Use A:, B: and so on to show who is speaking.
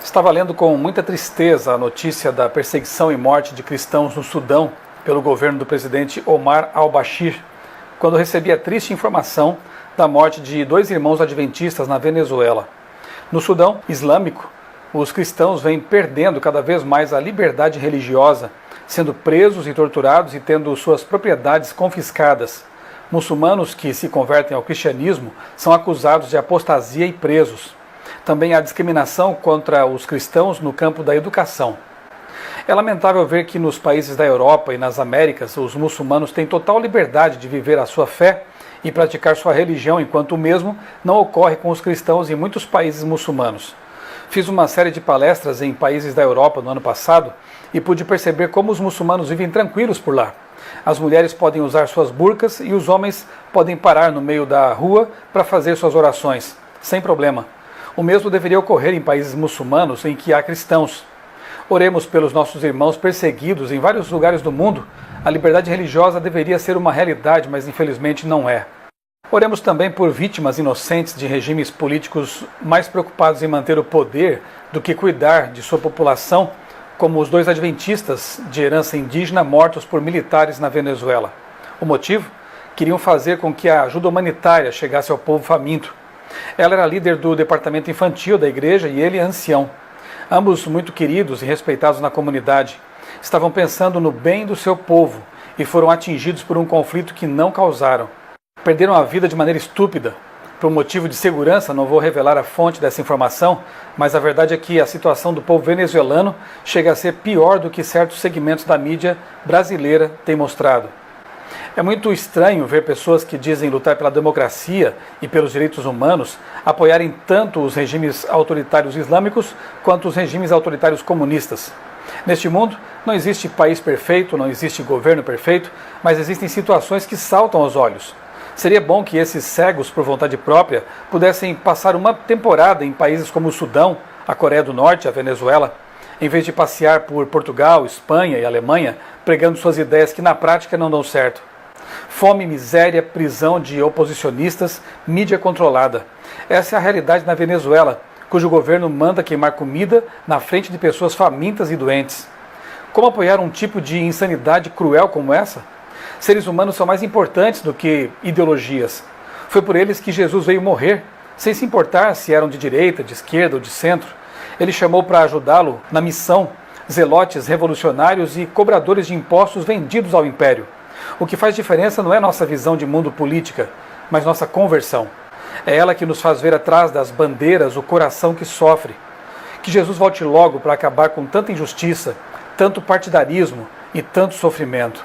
A: Estava lendo com muita tristeza a notícia da perseguição e morte de cristãos no Sudão pelo governo do presidente Omar al-Bashir, quando recebi a triste informação da morte de 2 irmãos adventistas na Venezuela. No Sudão Islâmico, os cristãos vêm perdendo cada vez mais a liberdade religiosa, sendo presos e torturados e tendo suas propriedades confiscadas. Muçulmanos que se convertem ao cristianismo são acusados de apostasia e presos. Também há discriminação contra os cristãos no campo da educação. É lamentável ver que nos países da Europa e nas Américas os muçulmanos têm total liberdade de viver a sua fé e praticar sua religião, enquanto o mesmo não ocorre com os cristãos em muitos países muçulmanos. Fiz uma série de palestras em países da Europa no ano passado e pude perceber como os muçulmanos vivem tranquilos por lá. As mulheres podem usar suas burcas e os homens podem parar no meio da rua para fazer suas orações, sem problema. O mesmo deveria ocorrer em países muçulmanos em que há cristãos. Oremos pelos nossos irmãos perseguidos em vários lugares do mundo. A liberdade religiosa deveria ser uma realidade, mas infelizmente não é. Oremos também por vítimas inocentes de regimes políticos mais preocupados em manter o poder do que cuidar de sua população, como os 2 adventistas de herança indígena mortos por militares na Venezuela. O motivo? Queriam fazer com que a ajuda humanitária chegasse ao povo faminto. Ela era líder do departamento infantil da igreja e ele ancião. Ambos muito queridos e respeitados na comunidade. Estavam pensando no bem do seu povo e foram atingidos por um conflito que não causaram. Perderam a vida de maneira estúpida. Por motivo de segurança, não vou revelar a fonte dessa informação, mas a verdade é que a situação do povo venezuelano chega a ser pior do que certos segmentos da mídia brasileira têm mostrado. É muito estranho ver pessoas que dizem lutar pela democracia e pelos direitos humanos apoiarem tanto os regimes autoritários islâmicos quanto os regimes autoritários comunistas. Neste mundo, não existe país perfeito, não existe governo perfeito, mas existem situações que saltam aos olhos. Seria bom que esses cegos por vontade própria pudessem passar uma temporada em países como o Sudão, a Coreia do Norte, a Venezuela, em vez de passear por Portugal, Espanha e Alemanha, pregando suas ideias que na prática não dão certo. Fome, miséria, prisão de oposicionistas, mídia controlada. Essa é a realidade na Venezuela, cujo governo manda queimar comida na frente de pessoas famintas e doentes. Como apoiar um tipo de insanidade cruel como essa? Seres humanos são mais importantes do que ideologias. Foi por eles que Jesus veio morrer, sem se importar se eram de direita, de esquerda ou de centro. Ele chamou para ajudá-lo na missão zelotes revolucionários e cobradores de impostos vendidos ao império. O que faz diferença não é nossa visão de mundo política, mas nossa conversão. É ela que nos faz ver atrás das bandeiras o coração que sofre. Que Jesus volte logo para acabar com tanta injustiça, tanto partidarismo e tanto sofrimento.